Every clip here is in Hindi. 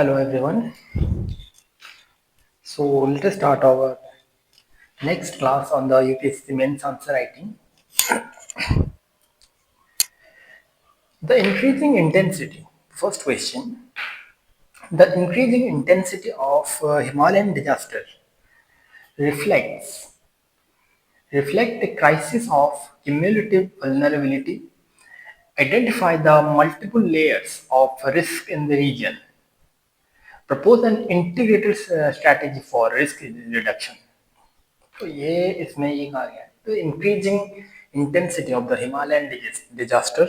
Hello everyone. So let us start our next class on the UPSC mains answer writing. The increasing intensity. First question. The increasing intensity of Himalayan disaster reflects reflect a crisis of cumulative vulnerability, identify the multiple layers of risk in the region, propose an integrated strategy for risk reduction. तो ये इसमें ये कहा गया है तो increasing intensity of the Himalayan disaster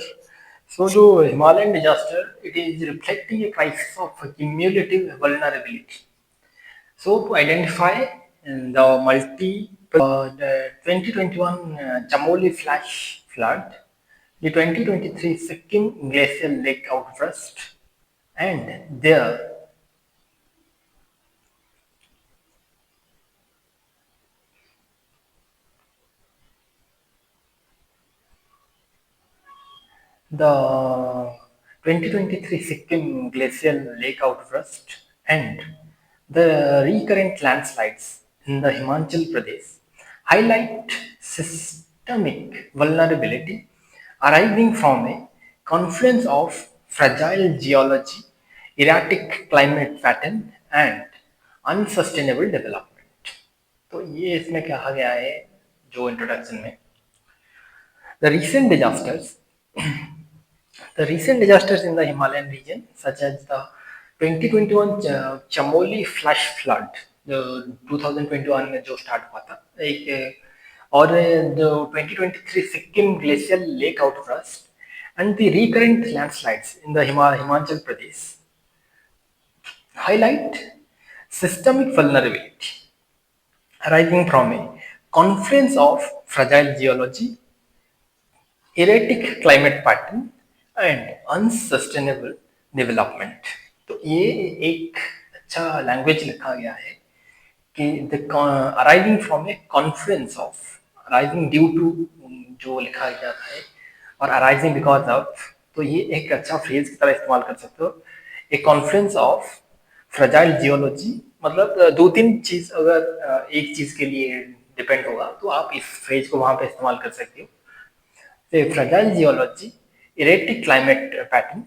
so जो Himalayan disaster it is reflecting a crisis of cumulative vulnerability. So to identify the the 2021 Chamoli flash flood, the 2023 Sikkim glacial lake outburst, and there the 2023 Sikkim glacial lake outburst and the recurrent landslides in the Himachal Pradesh highlight systemic vulnerability arising from a confluence of fragile geology, erratic climate pattern, and unsustainable development. तो ये इसमें कहा गया है जो इंट्रोडक्शन में the recent disasters The recent disasters in the Himalayan region, such as the 2021 Chamoli flash flood, जो 2021 में जो स्टार्ट हुआ था और जो 2023 Sikkim glacial lake outburst and the recurrent landslides in the Himachal Pradesh highlight systemic vulnerability arising from a confluence of fragile geology, erratic climate pattern and unsustainable development. तो ये एक अच्छा लैंग्वेज लिखा गया है कि the arriving from a confluence of arriving due to जो लिखा गया है और अराइजिंग बिकॉज ऑफ. तो ये एक अच्छा फ्रेज की तरह इस्तेमाल कर सकते हो. ए कॉन्फ्लुएंस ऑफ फ्रजाइल जियोलॉजी मतलब दो तीन चीज अगर एक चीज के लिए डिपेंड होगा तो आप इस फ्रेज को वहां पे इस्तेमाल कर सकते हो. Fragile geology, erratic climate pattern.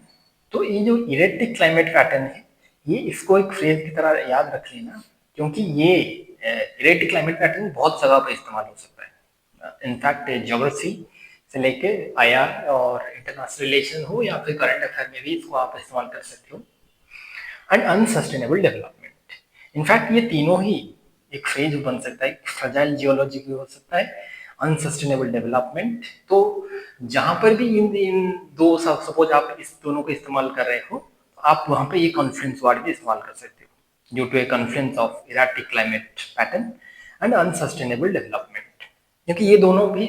तो ये जो इरेटिक क्लाइमेट पैटर्न है ये इसको एक फ्रेज की तरह याद रख लेना क्योंकि ये इरेटिक क्लाइमेट पैटर्न बहुत जगह पर इस्तेमाल हो सकता है. इनफैक्ट ज्योग्राफी से लेके आईआर और इंटरनेशनल रिलेशन हो या फिर करंट अफेयर में भी इसको आप इस्तेमाल कर सकते हो. And unsustainable development. इनफैक्ट ये तीनों ही एक फ्रेज बन सकता है. फ्रजाइल जियोलॉजी भी हो सकता है, अनसस्टेनेबल डेवलपमेंट. तो जहां पर भी इन दो सपोज आप इस दोनों को इस्तेमाल कर रहे हो आप वहां पे ये कॉन्फ्लुएंस वर्ड भी इस्तेमाल कर सकते हो due to a confluence of erratic climate pattern and unsustainable development. क्योंकि ये दोनों भी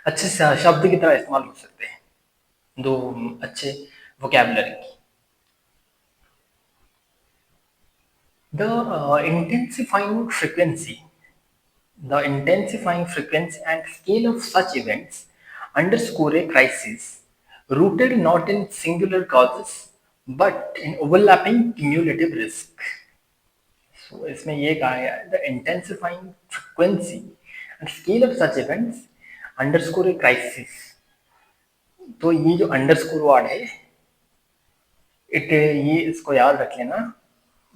अच्छे शब्द की तरह इस्तेमाल हो सकते हैं, दो अच्छे वोकैबुलरी की. The intensifying frequency and scale of such events underscore a crisis rooted not in singular causes but in overlapping cumulative risk. So इसमें ये कहा गया है the intensifying frequency and scale of such events underscore a crisis. तो ये जो अंडरस्कोर वर्ड है ये इसको याद रख लेना.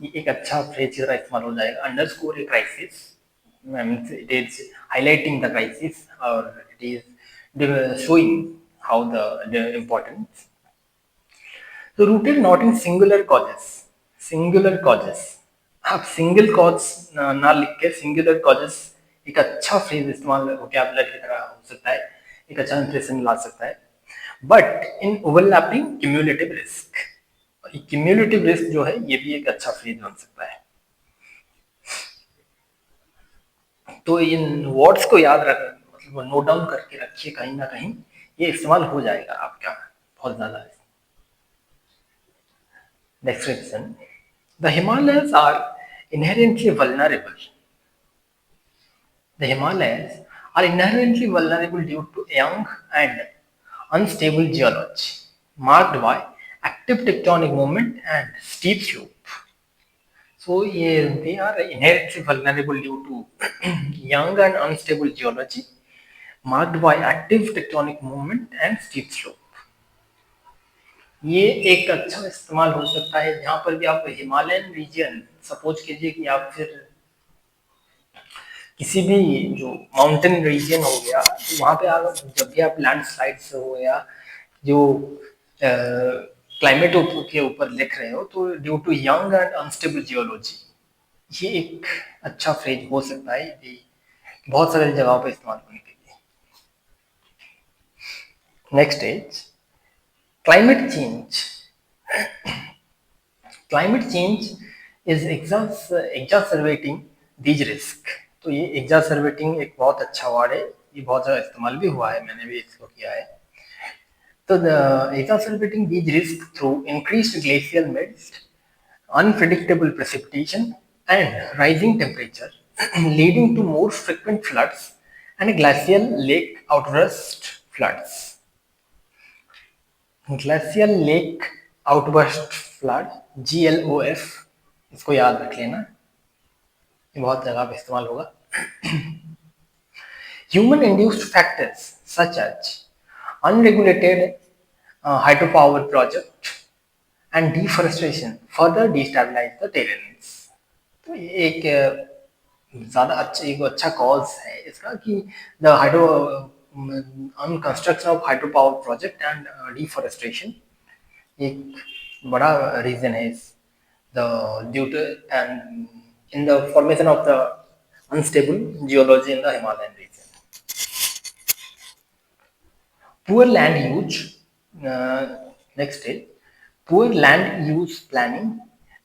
ये एक अच्छा फ्रेज की तरह इस्तेमाल हो जाएगा. Underscore a crisis it is highlighting the crisis or it is showing how the importance. So rooted not in singular causes. आप सिंगल कॉज ना लिख के सिंगुलर कॉजेस एक अच्छा फ्रेज इस्तेमाल वोकैबुलरी की तरह हो सकता है, एक अच्छा इंप्रेशन ला सकता है. But in overlapping cumulative risk. Cumulative risk जो है ये भी एक अच्छा फ्रेज बन सकता है. तो इन वर्ड्स को याद रख मतलब नोट डाउन करके रखिए, कहीं ना कहीं ये इस्तेमाल हो जाएगा आपका बहुत ज्यादा. Description. The Himalayas are inherently vulnerable. The Himalayas are inherently vulnerable due to young and unstable geology, marked by active tectonic movement and steep slope. So they are inherently vulnerable due to young and unstable geology marked by active tectonic movement and steep slope. ये एक अच्छा इस्तेमाल हो सकता है जहाँ पर भी आप हिमालयन रीजन सपोज कीजिए कि आप फिर किसी भी जो माउंटेन रीजन हो गया तो वहाँ पे आप जब भी आप लैंडस्लाइड्स हो या जो क्लाइमेट के ऊपर लिख रहे हो तो due to young and unstable geology ये एक अच्छा फ्रेज हो सकता है ये बहुत सारी जगहों पर इस्तेमाल होने के लिए. Next is climate change. Climate change is exacerbating these risk. तो ये exacerbating एक बहुत अच्छा वर्ड है, ये बहुत ज़्यादा इस्तेमाल भी हुआ है, मैंने भी इसको किया है. तो exacerbating these risks through increased glacial melt, unpredictable precipitation and rising temperature leading to more frequent floods and glacial lake outburst floods. Glacial lake outburst flood GLOF, इसको याद रख लेना, ये बहुत जगह पे इस्तेमाल होगा. Human induced factors such as unregulated hydropower project and deforestation further destabilize the terrains. तो ये एक अच्छा कॉज है इसका कि the hydro on construction of hydropower project and deforestation एक बड़ा रीजन है इस the due to and in the formation of the unstable geology in the Himalayan region. Poor land use, next is poor land use planning,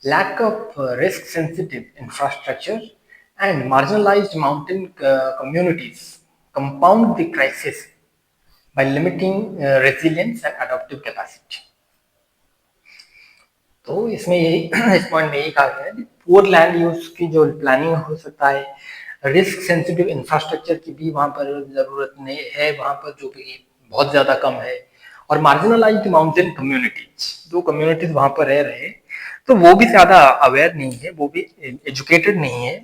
lack of risk sensitive infrastructure and marginalized mountain communities compound the crisis by limiting resilience and adaptive capacity. तो इसमें यही इस पॉइंट में यही कहा गया है कि पुअर लैंड यूज की जो प्लानिंग हो सकता है, रिस्क सेंसिटिव इंफ्रास्ट्रक्चर की भी वहाँ पर जरूरत नहीं है, वहाँ पर जो भी बहुत ज़्यादा कम है, और मार्जिनलाइज्ड माउंटेन कम्युनिटीज, जो कम्युनिटीज वहाँ पर रह रहे तो वो भी ज़्यादा अवेयर नहीं है, वो भी एजुकेटेड नहीं है,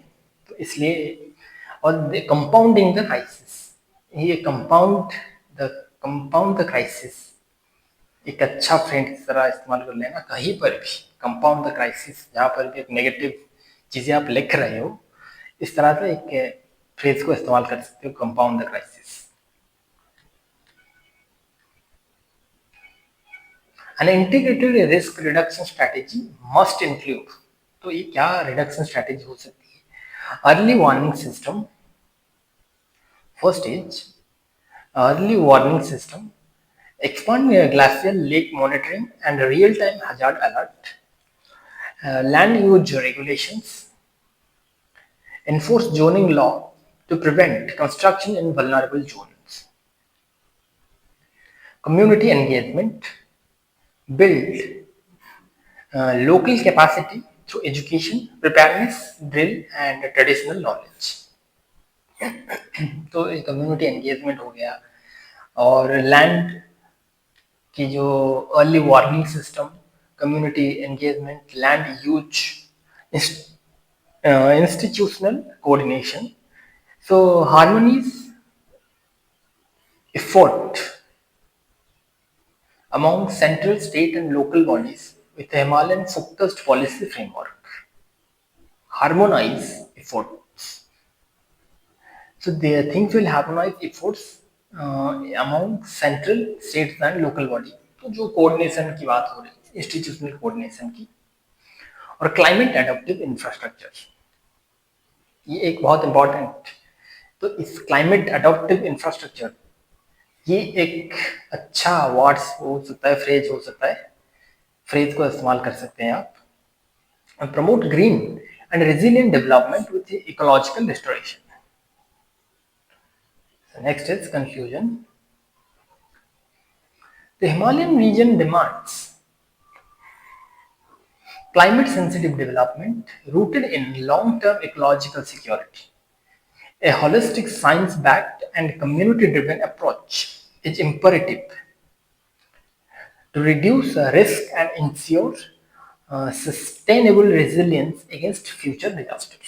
तो इसलिए और कंपाउंडिंग द क्राइसिस, ये कंपाउंड द क्राइसिस एक अच्छा फ्रेंड की तरह इस्तेमाल कर लेना. कहीं पर भी कंपाउंड द क्राइसिस, जहाँ पर भी एक नेगेटिव चीजें आप लिख रहे हो, इस तरह से एक फ्रेज को इस्तेमाल कर सकते हो, compound the crisis. An integrated risk reduction strategy must include. तो ये क्या रिडक्शन स्ट्रैटेजी हो सकती है? Early warning system. First is early warning system, expand glacial lake monitoring and real-time hazard alert, land use regulations, enforce zoning law to prevent construction in vulnerable zones, community engagement, build local capacity through education, preparedness, drill and traditional knowledge. तो कम्युनिटी एंगेजमेंट हो गया, और लैंड की जो early warning system, community engagement, land use, institutional coordination. So harmonies effort among central, state and local bodies with a Himalayan focused policy framework. Harmonize efforts. So the things will harmonize efforts among central, states and local body. तो जो कोऑर्डिनेशन की बात हो रही है, इंस्टीट्यूशनल कोऑर्डिनेशन की, और क्लाइमेट एडेप्टिव इंफ्रास्ट्रक्चर, ये एक बहुत इंपॉर्टेंट. तो इस क्लाइमेट एडेप्टिव इंफ्रास्ट्रक्चर ये एक अच्छा वर्ड्स हो सकता है, फ्रेज हो सकता है, फ्रेज को इस्तेमाल कर सकते हैं आप. Promote green and resilient development with ecological restoration. Next is confusion. The Himalayan region demands climate sensitive development rooted in long-term ecological security. A holistic science-backed and community-driven approach is imperative to reduce risk and ensure sustainable resilience against future disasters.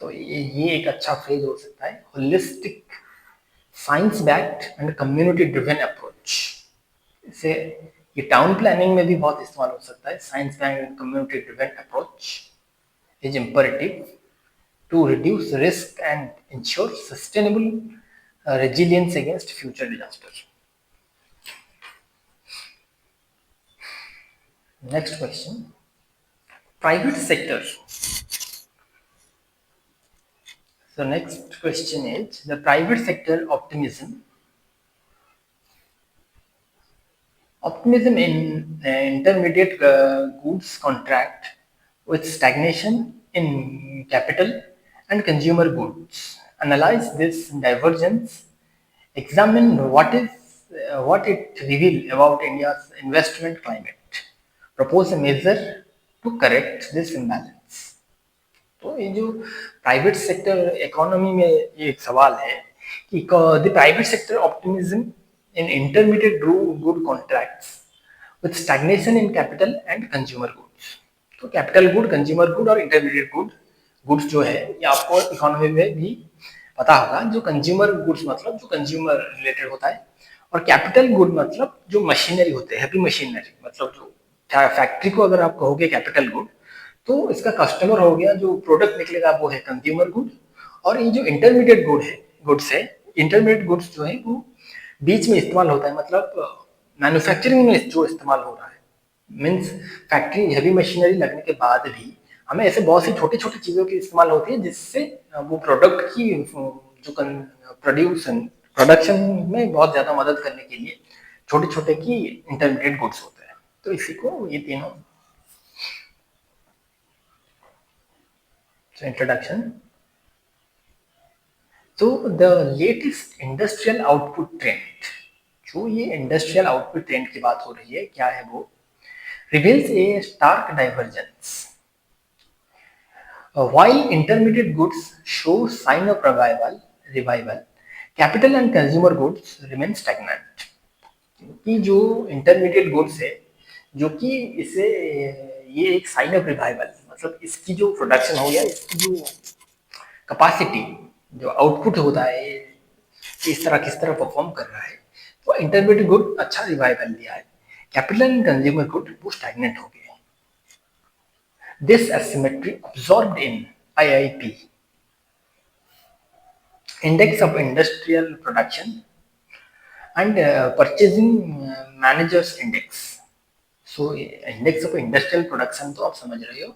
तो ये एक अच्छा फ्रेज हो सकता है, holistic science backed and community driven approach. इसे ये टाउन प्लानिंग में भी बहुत इस्तेमाल हो सकता है। Science backed and community driven approach is imperative to reduce risk and ensure sustainable resilience against future disasters. Next question. Private sector. So next question is the private sector optimism. Optimism in intermediate goods contract with stagnation in capital and consumer goods. Analyze this divergence. Examine what it reveals about India's investment climate. Propose a measure to correct this imbalance. तो ये जो प्राइवेट सेक्टर इकोनॉमी में ये एक सवाल है कि the private sector optimism in intermediate good contracts with stagnation in capital and consumer goods. तो कैपिटल गुड, कंज्यूमर गुड और इंटरमीडिएट गुड्स जो है ये आपको इकोनॉमी में भी पता होगा। जो कंज्यूमर गुड्स मतलब जो कंज्यूमर रिलेटेड होता है, और कैपिटल गुड मतलब जो मशीनरी होते हैं, हैवी मशीनरी, मतलब जो फैक्ट्री को अगर आप कहोगे कैपिटल गुड तो इसका कस्टमर हो गया, जो प्रोडक्ट निकलेगा वो है कंज्यूमर गुड। और ये जो इंटरमीडिएट गुड्स है, इंटरमीडिएट गुड्स जो है वो बीच में इस्तेमाल होता है, मतलब मैन्युफैक्चरिंग में जो इस्तेमाल हो रहा है। मीन्स फैक्ट्री हैवी मशीनरी लगने के बाद भी हमें ऐसे बहुत सी छोटी छोटी चीज़ों की इस्तेमाल होती है जिससे वो प्रोडक्ट की जो प्रोडक्शन में बहुत ज़्यादा मदद करने के लिए छोटे छोटे की इंटरमीडिएट गुड्स होते हैं। तो इसी को ये तीनों। So introduction. So the latest industrial output trend, जो ये इंडस्ट्रियल आउटपुट ट्रेंड की बात हो रही है, क्या है वो? Reveals a stark divergence. While intermediate goods show sign of revival, capital and consumer goods remain stagnant. कि जो इंटरमीडिएट गुड्स है, जो कि इसे ये एक साइन ऑफ रिवाइवल, मतलब इसकी जो प्रोडक्शन हो गया, इसकी जो कैपेसिटी, जो आउटपुट होता है, किस तरह परफॉर्म कर रहा है, तो इंटरमीडिएट गुड अच्छा रिवाइवल दिया है। कैपिटल एंड कंज्यूमर गुड वो स्टैग्नेंट हो गए। This asymmetry observed in IIP index of industrial production and purchasing managers index. So index of industrial production तो आप समझ रहे हो,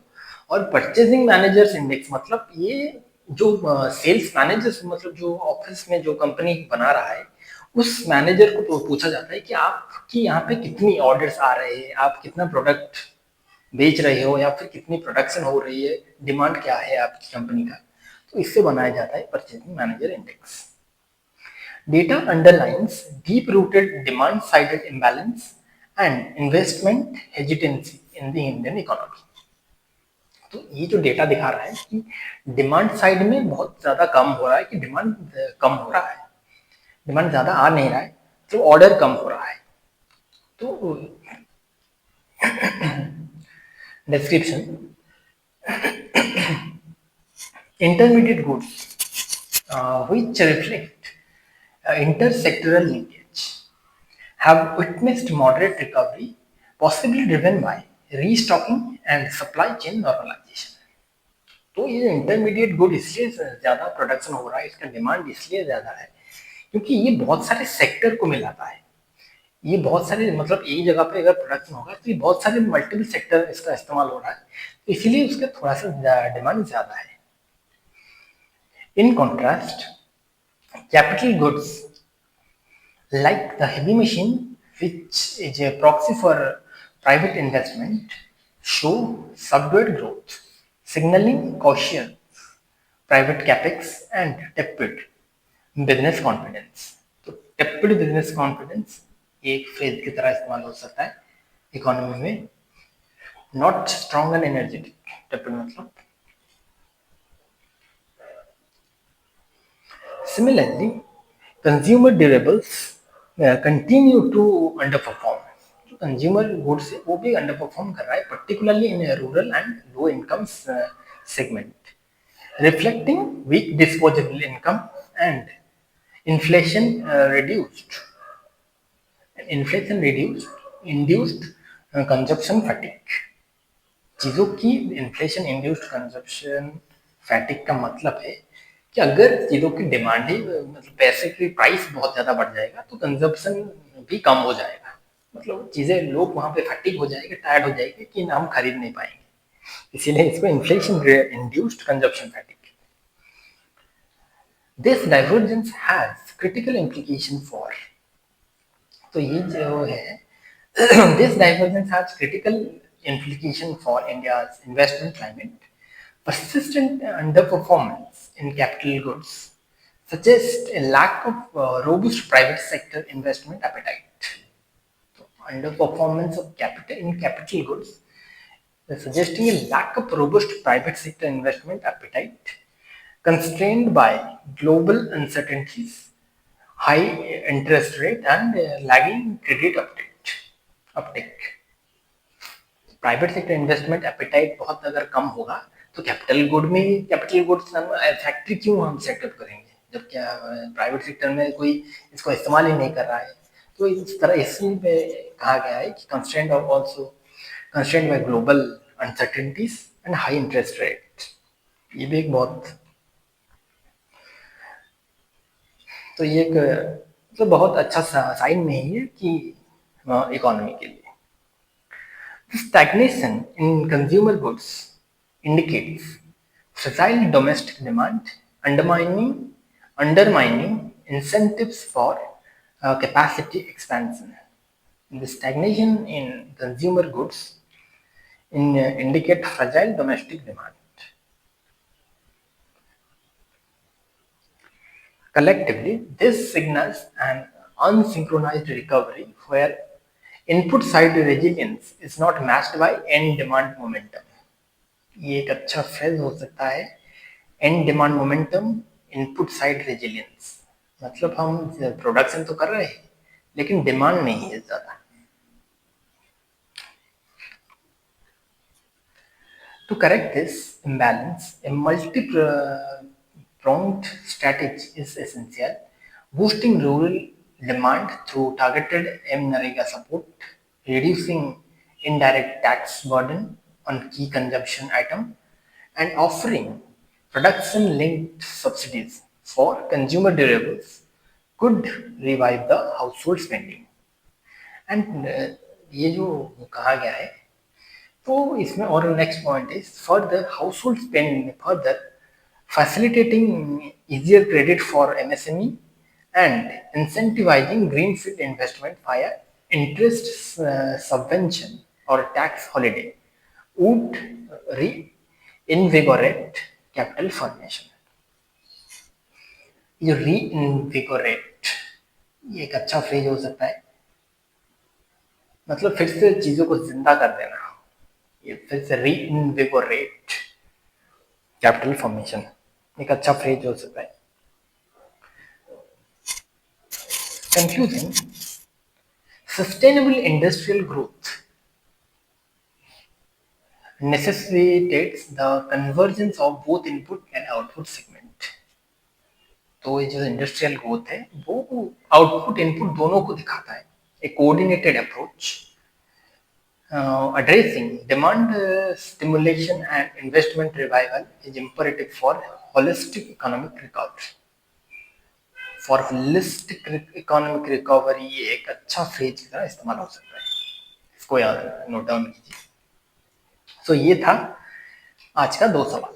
और परचेजिंग मैनेजर्स इंडेक्स मतलब ये जो सेल्स मैनेजर्स, मतलब जो ऑफिस में जो कंपनी बना रहा है उस मैनेजर को तो पूछा जाता है कि आपकी यहाँ पे कितनी ऑर्डर्स आ रहे हैं, आप कितना प्रोडक्ट बेच रहे हो, या फिर कितनी प्रोडक्शन हो रही है, डिमांड क्या है आपकी कंपनी का। तो इससे बनाया जाता है purchasing manager index. Data underlines deep rooted demand sided imbalance and investment hesitancy in the Indian economy. तो ये जो डेटा दिखा रहा है कि डिमांड साइड में बहुत ज्यादा कम हो रहा है, कि डिमांड कम हो रहा है, डिमांड ज्यादा आ नहीं रहा है, तो ऑर्डर कम हो रहा है। तो description, intermediate goods which reflect intersectoral linkage have witnessed moderate recovery, possibly driven by restocking and supply chain normalization. तो ये इंटरमीडिएट गुड इसलिए ज्यादा प्रोडक्शन हो रहा है, इसका डिमांड इसलिए ज्यादा है क्योंकि ये बहुत सारे सेक्टर को मिलाता है। ये बहुत सारे, मतलब एक जगह पे अगर प्रोडक्शन होगा तो ये बहुत सारे मल्टीपल सेक्टर इसका इस्तेमाल हो रहा है, तो इसीलिए उसका थोड़ा सा डिमांड ज्यादा है। In contrast capital goods like the heavy machine, which is a proxy for private investment, show subdued growth, signaling caution, private capex and tepid business confidence. तो tepid business confidence एक फ्रेज की तरह इस्तेमाल हो सकता है इकोनॉमी में। Not strong and energetic, tepid मतलब। Similarly, consumer durables continue to underperform. जो कंज्यूमर गुड्स है वो भी अंडर परफॉर्म कर रहा है, particularly in rural and low income segment, reflecting weak disposable income and inflation reduced induced consumption fatigue. चीजों की इन्फ्लेशन इंड्यूस्ड कंजप्शन फैटिक का मतलब है कि अगर चीजों की डिमांड ही मतलब पैसे की प्राइस बहुत ज्यादा बढ़ जाएगा तो कंजप्शन भी कम हो जाएगा, मतलब चीजें लोग वहां पे फैटिक हो जाएंगे, टायर्ड हो जाएंगे कि हम खरीद नहीं पाएंगे, इसीलिए इसको inflation induced consumption फैटिक। This divergence has critical implication for, तो ये जो है this divergence has critical implication for India's investment climate. Persistent underperformance in capital goods suggests a lack of robust private sector investment appetite. So, underperformance of capital in capital goods is suggesting a lack of robust private sector investment appetite, constrained by global uncertainties, high interest rate, and lagging credit uptake. Private sector investment appetite बहुत अगर कम होगा तो कैपिटल गुड्स फैक्ट्री क्यों हम सेटअप करेंगे जब क्या प्राइवेट सेक्टर में कोई इसको इस्तेमाल ही नहीं कर रहा है। तो इस तरह इसी पे कहा गया है कि कंस्ट्रेंट और also constraint by global uncertainties and high interest rate, ये भी एक बहुत, तो ये एक तो बहुत अच्छा साइन नहीं है कि इकोनॉमी के लिए। Stagnation in consumer goods indicates fragile domestic demand, undermining incentives for capacity expansion. The stagnation in consumer goods indicate fragile domestic demand. Collectively, this signals an unsynchronized recovery where input side resilience is not matched by and demand momentum. ये एक अच्छा फ्रेज हो सकता है, and demand momentum input side resilience, मतलब हम प्रोडक्शन तो कर रहे हैं लेकिन डिमांड नहीं है ज्यादा। To correct this imbalance, a multi-pronged strategy is essential, boosting rural demand through targeted MNREGA support, reducing indirect tax burden on key consumption items, and offering production-linked subsidies for consumer durables could revive the household spending. And ये जो कहा गया है तो इसमें और next point is further household spend further facilitating easier credit for MSME and incentivizing greenfield investment via interest subvention or tax holiday would reinvigorate capital formation. ये reinvigorate ये एक अच्छा फ्रेज हो सकता है, मतलब फिर से चीजों को जिंदा कर देना, ये फिर से reinvigorate कैपिटल फॉर्मेशन एक अच्छा फ्रेज हो सकता है। Conclusion, sustainable industrial growth necessitates the convergence of both input and output segment. तो ये जो इंडस्ट्रियल ग्रोथ है वो आउटपुट इनपुट दोनों को दिखाता है। A coordinated approach addressing demand stimulation and investment revival is imperative for holistic economic recovery. For holistic economic recovery ये एक अच्छा फ्रेज की तरह इस्तेमाल हो सकता है, इसको याद नोट डाउन कीजिए। सो ये था आज का 2 सवाल।